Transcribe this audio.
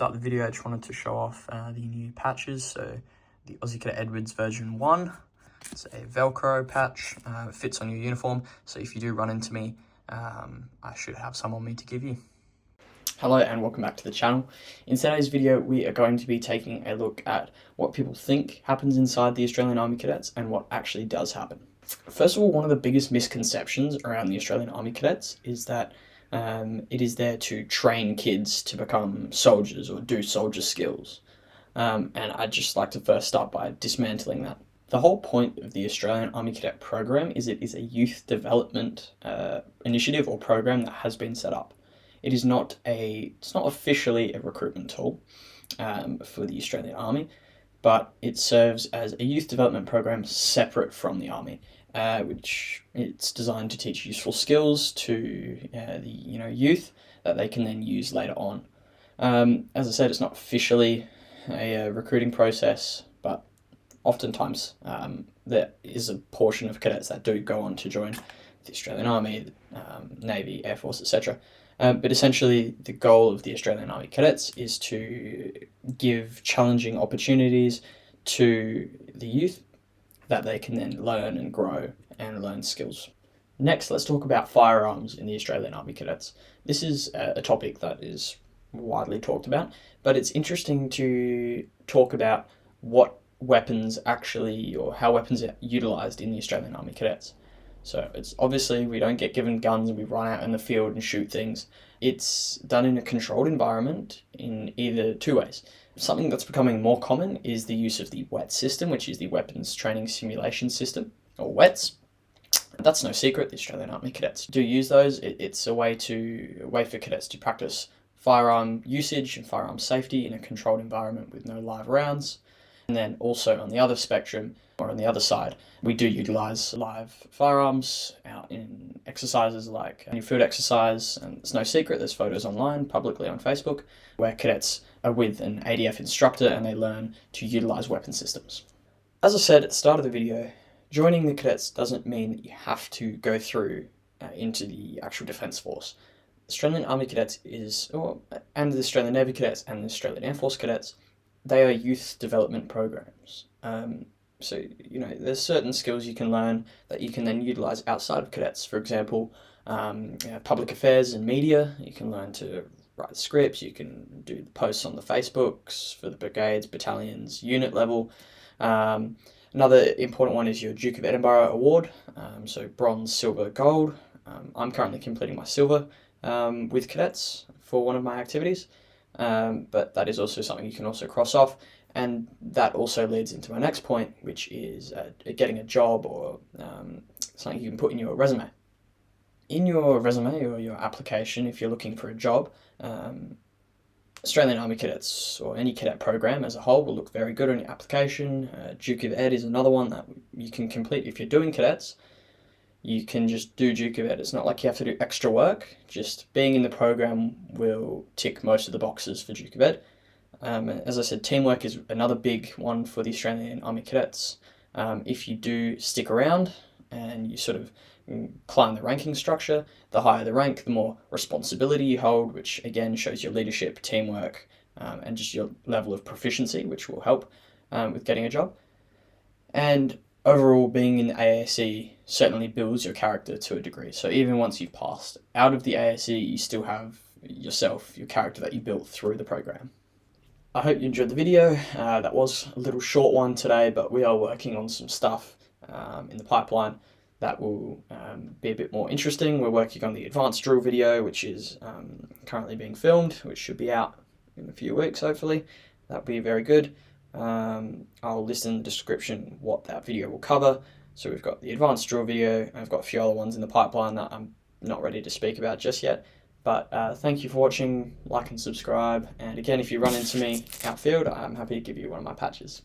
start the video, I just wanted to show off the new patches. So the Aussie Cadet Edwards version 1, it's a Velcro patch, it fits on your uniform. So if you do run into me, I should have some on me to give you. Hello and welcome back to the channel. In today's video, we are going to be taking a look at what people think happens inside the Australian Army Cadets and what actually does happen. First of all, one of the biggest misconceptions around the Australian Army Cadets is that it is there to train kids to become soldiers or do soldier skills. And I'd just like to first start by dismantling that. The whole point of the Australian Army Cadet program is it is a youth development initiative or program that has been set up. It's not officially a recruitment tool for the Australian Army, but it serves as a youth development program separate from the Army, which it's designed to teach useful skills to the youth that they can then use later on. As I said, it's not officially a recruiting process, but oftentimes there is a portion of cadets that do go on to join the Australian Army, Navy, Air Force, etc. But essentially, the goal of the Australian Army Cadets is to give challenging opportunities to the youth that they can then learn and grow and learn skills. Next, let's talk about firearms in the Australian Army Cadets. This is a topic that is widely talked about, but it's interesting to talk about what weapons actually, or how weapons are utilised in the Australian Army Cadets. So it's obviously we don't get given guns and we run out in the field and shoot things. It's done in a controlled environment in either two ways. Something that's becoming more common is the use of the WET system, which is the Weapons Training Simulation System, or WETS. That's no secret, the Australian Army Cadets do use those. It's a way for cadets to practice firearm usage and firearm safety in a controlled environment with no live rounds. And then also on the other spectrum, or on the other side, we do utilise live firearms out in exercises like a field exercise, and it's no secret, there's photos online, publicly on Facebook, where cadets are with an ADF instructor and they learn to utilise weapon systems. As I said at the start of the video, joining the cadets doesn't mean that you have to go through into the actual Defence Force. Australian Army Cadets and the Australian Navy Cadets and the Australian Air Force Cadets, they are youth development programs. So, there's certain skills you can learn that you can then utilise outside of cadets. For example, public affairs and media, you can learn to write scripts, you can do posts on the Facebooks for the brigades, battalions, unit level. Another important one is your Duke of Edinburgh award, so bronze, silver, gold. I'm currently completing my silver with cadets for one of my activities. But that is also something you can also cross off, and that also leads into my next point, which is getting a job or something you can put in your resume. In your resume or your application, if you're looking for a job, Australian Army Cadets or any cadet program as a whole will look very good on your application. Duke of Ed is another one that you can complete if you're doing cadets. You can just do Duke of Ed. It's not like you have to do extra work. Just being in the program will tick most of the boxes for Duke of Ed. As I said, teamwork is another big one for the Australian Army Cadets. If you do stick around and you sort of climb the ranking structure, the higher the rank, the more responsibility you hold, which again shows your leadership, teamwork, and just your level of proficiency, which will help with getting a job. And overall, being in the AAC certainly builds your character to a degree. So even once you've passed out of the AAC, you still have yourself, your character that you built through the program. I hope you enjoyed the video. That was a little short one today, but we are working on some stuff in the pipeline that will be a bit more interesting. We're working on the advanced drill video, which is currently being filmed, which should be out in a few weeks, hopefully. That'll be very good. I'll list in the description what that video will cover. So we've got the advanced drill video, and I've got a few other ones in the pipeline that I'm not ready to speak about just yet. But thank you for watching, like and subscribe, and again, if you run into me outfield, I'm happy to give you one of my patches.